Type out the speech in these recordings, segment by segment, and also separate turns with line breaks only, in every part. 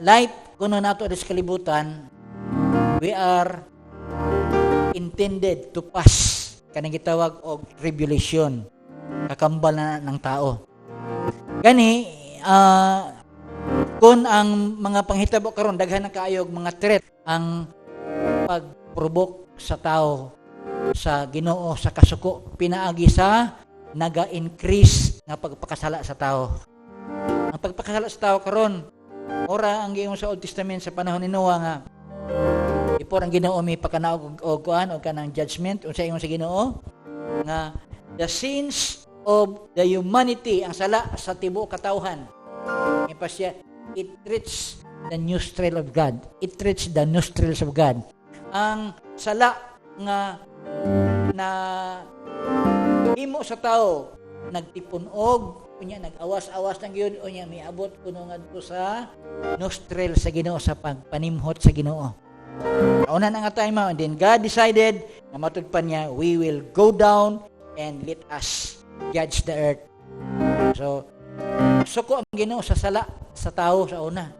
life kuno nato sa kalibutan, we are intended to pass kanang gitawag og tribulation, kakambal na ng tao. Gani kung ang mga panghitabo karon daghan na kaayog mga threat ang pagprovoke sa tao sa Ginoo sa kasuko pinaagi sa naga-increase nga pagpakasala sa tao. Ang pagpakasala sa tao karon ora ang giingon sa Old Testament sa panahon ni Noah nga before ang Ginoo may pakanaog og kuan og kanang judgment unsa ingon sa Ginoo nga the sins of the humanity, ang sala sa tibuok katawhan, siya, it reached the nostril of God. It reached the nostrils of God. Ang sala nga na himo sa tao nagtipunog unya nag-awas-awas ng gyud unya miabot kuno ngadto sa nostril sa Ginoo sa pagpanimhot sa Ginoo. Una na nga time and then God decided na matud pa niya, we will go down and let us judge the earth. So suko ang Ginoo sa sala sa tao sa una.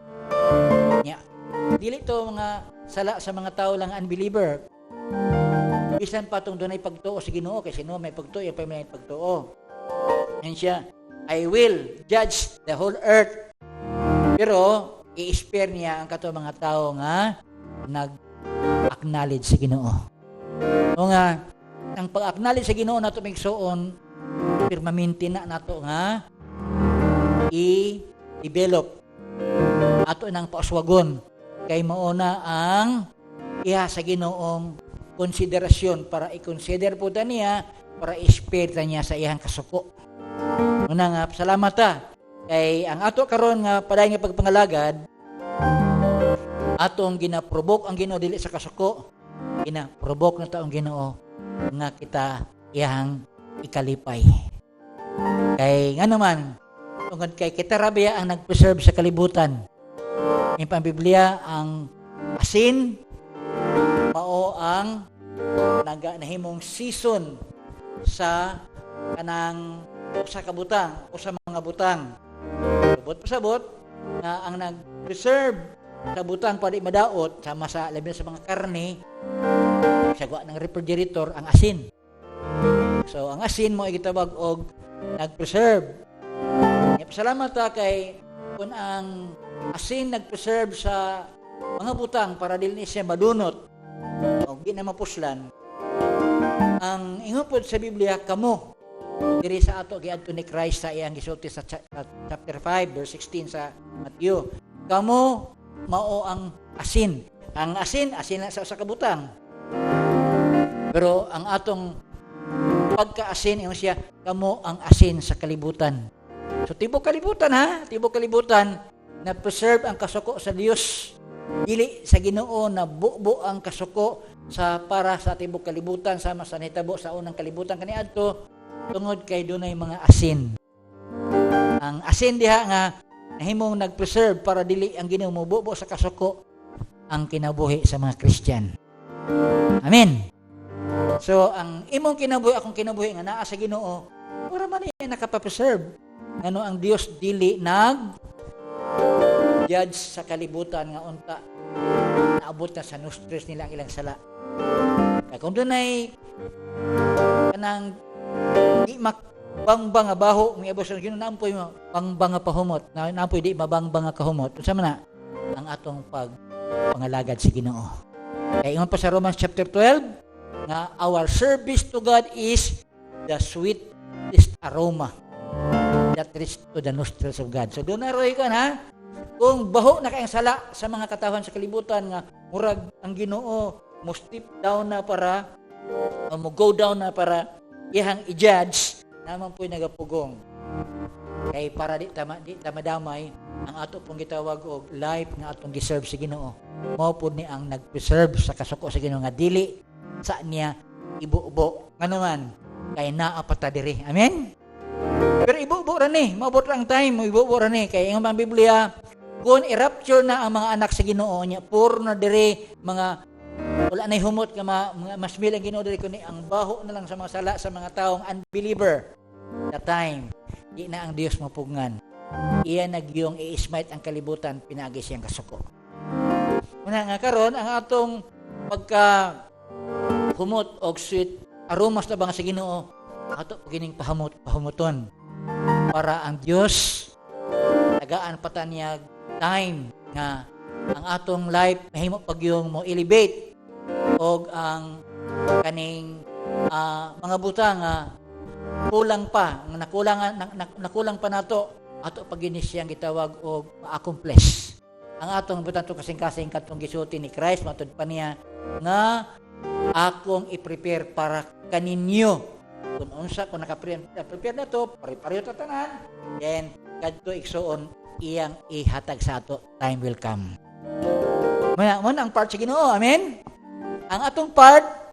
Nya dili to mga sala sa mga tao lang unbeliever. Bisan pa tong dunay pagtuo sa Ginoo kay sino may pagtuo yung may pagtuo. Yan siya, I will judge the whole earth. Pero i-spare niya ang kato mga tao nga nag-acknowledge sa Ginoo. O nga ang pag-acknowledge sa Ginoo nato migsuon permanente na nato nga i-develop ato nang pauswagon kay mauna ang iha sa Ginoong konsiderasyon para i-consider po ta niya para i-spare ta niya sa iyang kasuko. Una nga salamat ta kay ang ato karon nga paday nga pagpangalagad atong ginaprovoke ang Ginoo dili sa kasuko, ginaprovoke na ta ang Ginoo nga kita iyang ikalipay. Kay nga naman tungod kay kita rabia ang nagpreserve sa kalibutan. Ang Biblia ang asin mao ang nahimong season sa kanang usa ka butang o sa mga butang. Subot pasabot nga ang nag-preserve sa butang pwede madaot sama sa labi sa mga karne sagwa ng refrigerator ang asin. So ang asin mo ay gitawag og nag-preserve. Salamat ta kay kung ang asin nag-preserve sa mga butang para dili siya madunot o di na mapuslan. Ang ingon po sa Biblia kamo diri sa ato giadto ni Christ sa iyang gisulti sa chapter 5 verse 16 sa Matthew. Kamo mao ang asin. Ang asin na sa kabutang. Pero ang atong pagka-asin ingon siya kamo ang asin sa kalibutan. So tibok kalibutan na preserve ang kasuko sa Dios. Dili sa Ginoo na bubo ang kasuko sa para sa tibok kalibutan sama sa nahitabo sa unang kalibutan kaniadto tungod kay dunay mga asin. Ang asin diha nga nahimong nag-preserve para dili ang Ginoo mububo sa kasuko ang kinabuhi sa mga Christian. Amen. So ang imong kinabuhi akong kinabuhi nga naa sa Ginoo, ora man niya nakapapreserve. Ngano ang Dios dili judge sa kalibutan nga unta naabot na sa nostrils nila ang ilang sala. Kaya kung doon ay kanang di makbangbang nga baho may abos ng Ginoo naampoy mo bangbang nga pahumot naampoy di mabangbang nga kahumot unsa man na ang atong pangalagad sa Ginoo. Kaya ingon pa sa Romans chapter 12 na our service to God is the sweetest aroma that reach to the nostrils of God. So doon na roy ka na kung baho na kayang sala sa mga katawhan sa kalibutan nga murag ang Ginoo mo step down na para mo go down na para iyang i-judge naman po'y nagapugong kay para di tamadamay ang ato pong gitawag og life nga atong giserve sa Ginoo mao pud ni ang nagpreserve sa kasuko sa Ginoo nga dili sa niya ibubo nga naman kay naa pa ta diri. Amen. Pero ibubo ra ni maabot ra ang time ibubo ra ni kay ang Biblia kung i-rapture na ang mga anak sa Ginoo niya puro na diri mga wala na humot nga mas milang Ginoo diri kundi ang baho na lang sa mga sala sa mga taong unbeliever. That time di na ang Dios mapugngan. iya nagyong i-smite ang kalibutan pinagi siyang kasuko. Muna nga karon ang atong pagka humot og sweet aromas na ba nga sa Ginoo ato gining pahamuton para ang Dios tagaan patanyag time nga ang atong life mahimo pagyong mo elevate og ang kaning mga butang nga kulang pa nga nakulang pa nato ato pagini siyang gitawag og ma-accomplish ang atong butang to kasing-kasing katong gisulti ni Christ matud pa niya nga akong i-prepare para kaninyo kung unsa kung naka-prepare na to pare-pareho ta tanan then kadto igsuon iyang ihatag sa ato time will come mo ang part sa Ginoo amen ang atong part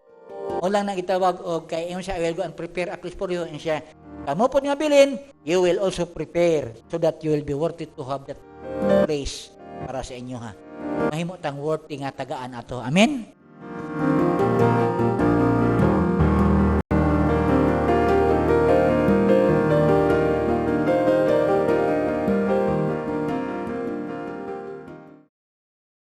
o lang nang itawag og kay ingon siya I will go and prepare a place for you and siya kamo po nga bilin you will also prepare so that you will be worthy to have that place para sa inyo ha mahimo tang worthy nga tagaan ato amen